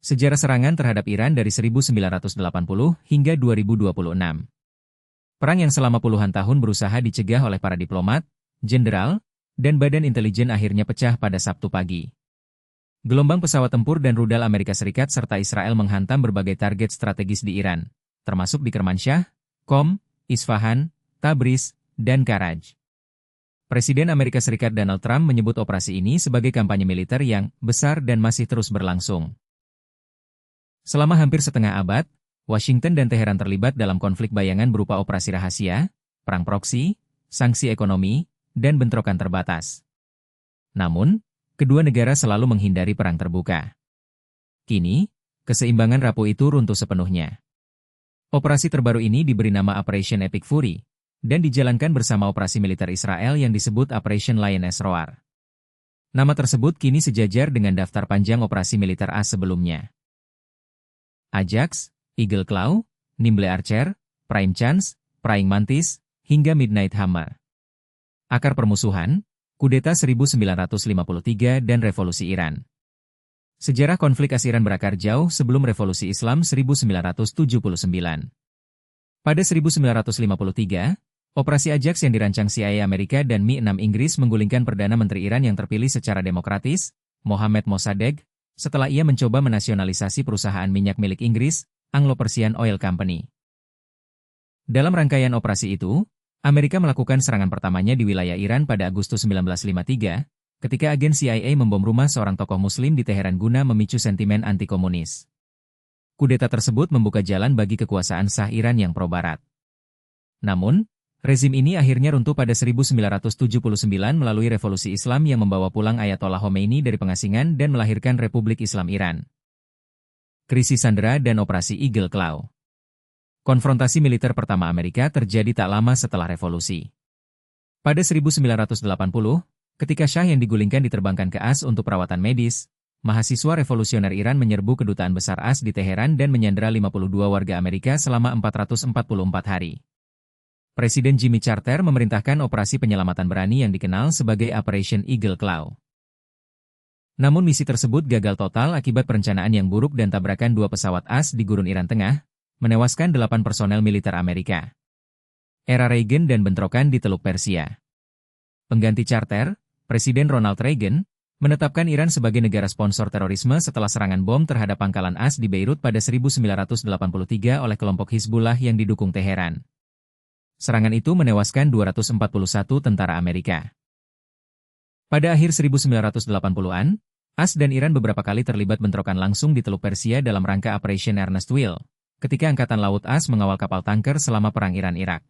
Sejarah serangan terhadap Iran dari 1980 hingga 2026. Perang yang selama puluhan tahun berusaha dicegah oleh para diplomat, jenderal, dan badan intelijen akhirnya pecah pada Sabtu pagi. Gelombang pesawat tempur dan rudal Amerika Serikat serta Israel menghantam berbagai target strategis di Iran, termasuk di Kermansyah, Qom, Isfahan, Tabriz, dan Karaj. Presiden Amerika Serikat Donald Trump menyebut operasi ini sebagai kampanye militer yang besar dan masih terus berlangsung. Selama hampir setengah abad, Washington dan Teheran terlibat dalam konflik bayangan berupa operasi rahasia, perang proksi, sanksi ekonomi, dan bentrokan terbatas. Namun, kedua negara selalu menghindari perang terbuka. Kini, keseimbangan rapuh itu runtuh sepenuhnya. Operasi terbaru ini diberi nama Operation Epic Fury, dan dijalankan bersama operasi militer Israel yang disebut Operation Lioness Roar. Nama tersebut kini sejajar dengan daftar panjang operasi militer AS sebelumnya. Ajax, Eagle Claw, Nimble Archer, Prime Chance, Praying Mantis, hingga Midnight Hammer. Akar permusuhan, kudeta 1953 dan revolusi Iran. Sejarah konflik AS-Iran berakar jauh sebelum revolusi Islam 1979. Pada 1953, operasi Ajax yang dirancang CIA Amerika dan Mi-6 Inggris menggulingkan Perdana Menteri Iran yang terpilih secara demokratis, Mohammad Mossadegh, setelah ia mencoba menasionalisasi perusahaan minyak milik Inggris, Anglo-Persian Oil Company. Dalam rangkaian operasi itu, Amerika melakukan serangan pertamanya di wilayah Iran pada Agustus 1953, ketika agen CIA membom rumah seorang tokoh Muslim di Teheran guna memicu sentimen anti-komunis. Kudeta tersebut membuka jalan bagi kekuasaan Shah Iran yang pro-Barat. Namun, rezim ini akhirnya runtuh pada 1979 melalui revolusi Islam yang membawa pulang Ayatollah Khomeini dari pengasingan dan melahirkan Republik Islam Iran. Krisis sandera dan operasi Eagle Claw. Konfrontasi militer pertama Amerika terjadi tak lama setelah revolusi. Pada 1980, ketika Shah yang digulingkan diterbangkan ke AS untuk perawatan medis, mahasiswa revolusioner Iran menyerbu kedutaan besar AS di Teheran dan menyandera 52 warga Amerika selama 444 hari. Presiden Jimmy Carter memerintahkan operasi penyelamatan berani yang dikenal sebagai Operation Eagle Claw. Namun misi tersebut gagal total akibat perencanaan yang buruk dan tabrakan dua pesawat AS di gurun Iran Tengah, menewaskan 8 personel militer Amerika. Era Reagan dan bentrokan di Teluk Persia. Pengganti Carter, Presiden Ronald Reagan, menetapkan Iran sebagai negara sponsor terorisme setelah serangan bom terhadap pangkalan AS di Beirut pada 1983 oleh kelompok Hizbullah yang didukung Teheran. Serangan itu menewaskan 241 tentara Amerika. Pada akhir 1980-an, AS dan Iran beberapa kali terlibat bentrokan langsung di Teluk Persia dalam rangka Operation Earnest Will, ketika Angkatan Laut AS mengawal kapal tanker selama Perang Iran-Irak.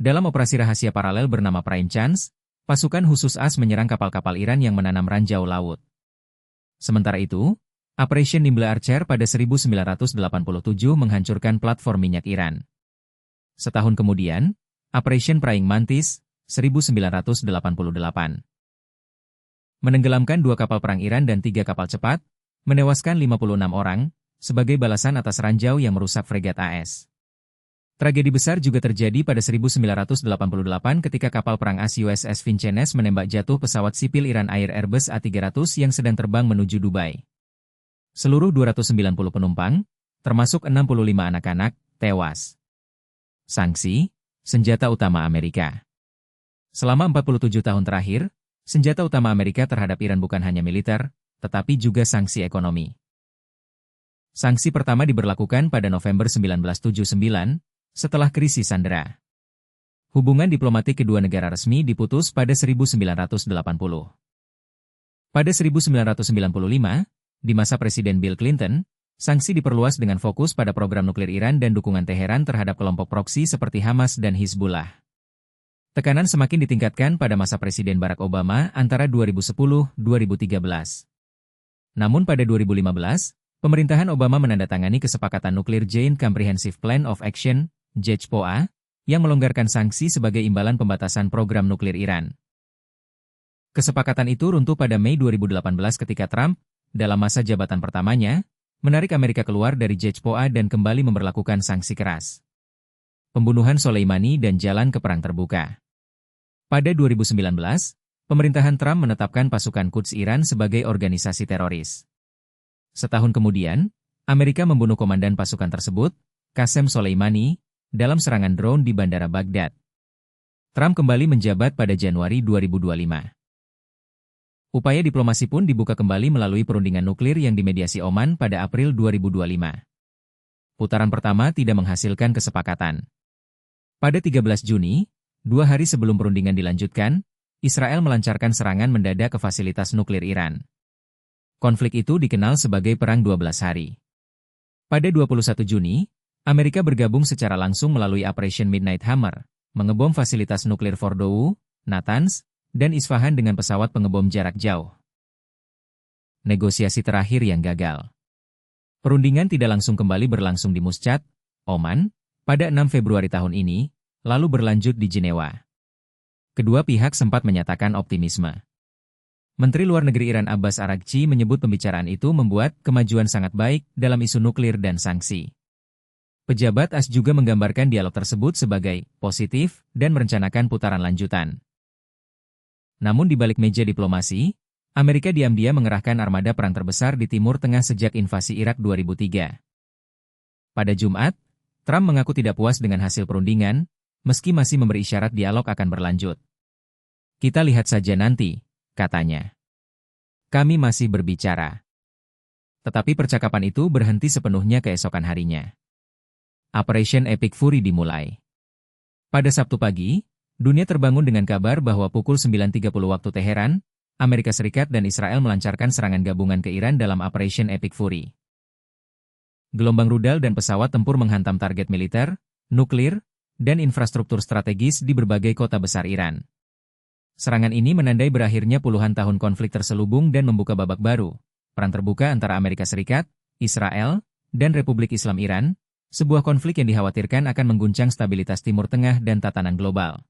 Dalam operasi rahasia paralel bernama Prime Chance, pasukan khusus AS menyerang kapal-kapal Iran yang menanam ranjau laut. Sementara itu, Operation Nimble Archer pada 1987 menghancurkan platform minyak Iran. Setahun kemudian, Operation Praying Mantis, 1988. Menenggelamkan 2 kapal perang Iran dan 3 kapal cepat, menewaskan 56 orang, sebagai balasan atas ranjau yang merusak fregat AS. Tragedi besar juga terjadi pada 1988 ketika kapal perang AS USS Vincennes menembak jatuh pesawat sipil Iran Air Airbus A300 yang sedang terbang menuju Dubai. Seluruh 290 penumpang, termasuk 65 anak-anak, tewas. Sanksi, senjata utama Amerika. Selama 47 tahun terakhir, senjata utama Amerika terhadap Iran bukan hanya militer, tetapi juga sanksi ekonomi. Sanksi pertama diberlakukan pada November 1979, setelah krisis sandera. Hubungan diplomatik kedua negara resmi diputus pada 1980. Pada 1995, di masa Presiden Bill Clinton, sanksi diperluas dengan fokus pada program nuklir Iran dan dukungan Teheran terhadap kelompok proksi seperti Hamas dan Hizbullah. Tekanan semakin ditingkatkan pada masa Presiden Barack Obama antara 2010-2013. Namun pada 2015, pemerintahan Obama menandatangani kesepakatan nuklir Joint Comprehensive Plan of Action, JCPOA, yang melonggarkan sanksi sebagai imbalan pembatasan program nuklir Iran. Kesepakatan itu runtuh pada Mei 2018 ketika Trump, dalam masa jabatan pertamanya, menarik Amerika keluar dari JCPOA dan kembali memberlakukan sanksi keras. Pembunuhan Soleimani dan jalan ke perang terbuka. Pada 2019, pemerintahan Trump menetapkan pasukan Quds Iran sebagai organisasi teroris. Setahun kemudian, Amerika membunuh komandan pasukan tersebut, Qasem Soleimani, dalam serangan drone di Bandara Baghdad. Trump kembali menjabat pada Januari 2025. Upaya diplomasi pun dibuka kembali melalui perundingan nuklir yang dimediasi Oman pada April 2025. Putaran pertama tidak menghasilkan kesepakatan. Pada 13 Juni, 2 hari sebelum perundingan dilanjutkan, Israel melancarkan serangan mendadak ke fasilitas nuklir Iran. Konflik itu dikenal sebagai Perang 12 Hari. Pada 21 Juni, Amerika bergabung secara langsung melalui Operation Midnight Hammer, mengebom fasilitas nuklir Fordow, Natanz, dan Isfahan dengan pesawat pengebom jarak jauh. Negosiasi terakhir yang gagal. Perundingan tidak langsung kembali berlangsung di Muscat, Oman, pada 6 Februari tahun ini, lalu berlanjut di Jenewa. Kedua pihak sempat menyatakan optimisme. Menteri Luar Negeri Iran Abbas Araghchi menyebut pembicaraan itu membuat kemajuan sangat baik dalam isu nuklir dan sanksi. Pejabat AS juga menggambarkan dialog tersebut sebagai positif dan merencanakan putaran lanjutan. Namun di balik meja diplomasi, Amerika diam-diam mengerahkan armada perang terbesar di Timur Tengah sejak invasi Irak 2003. Pada Jumat, Trump mengaku tidak puas dengan hasil perundingan, meski masih memberi isyarat dialog akan berlanjut. Kita lihat saja nanti, katanya. Kami masih berbicara. Tetapi percakapan itu berhenti sepenuhnya keesokan harinya. Operation Epic Fury dimulai. Pada Sabtu pagi, dunia terbangun dengan kabar bahwa pukul 9.30 waktu Teheran, Amerika Serikat dan Israel melancarkan serangan gabungan ke Iran dalam Operation Epic Fury. Gelombang rudal dan pesawat tempur menghantam target militer, nuklir, dan infrastruktur strategis di berbagai kota besar Iran. Serangan ini menandai berakhirnya puluhan tahun konflik terselubung dan membuka babak baru, perang terbuka antara Amerika Serikat, Israel, dan Republik Islam Iran, sebuah konflik yang dikhawatirkan akan mengguncang stabilitas Timur Tengah dan tatanan global.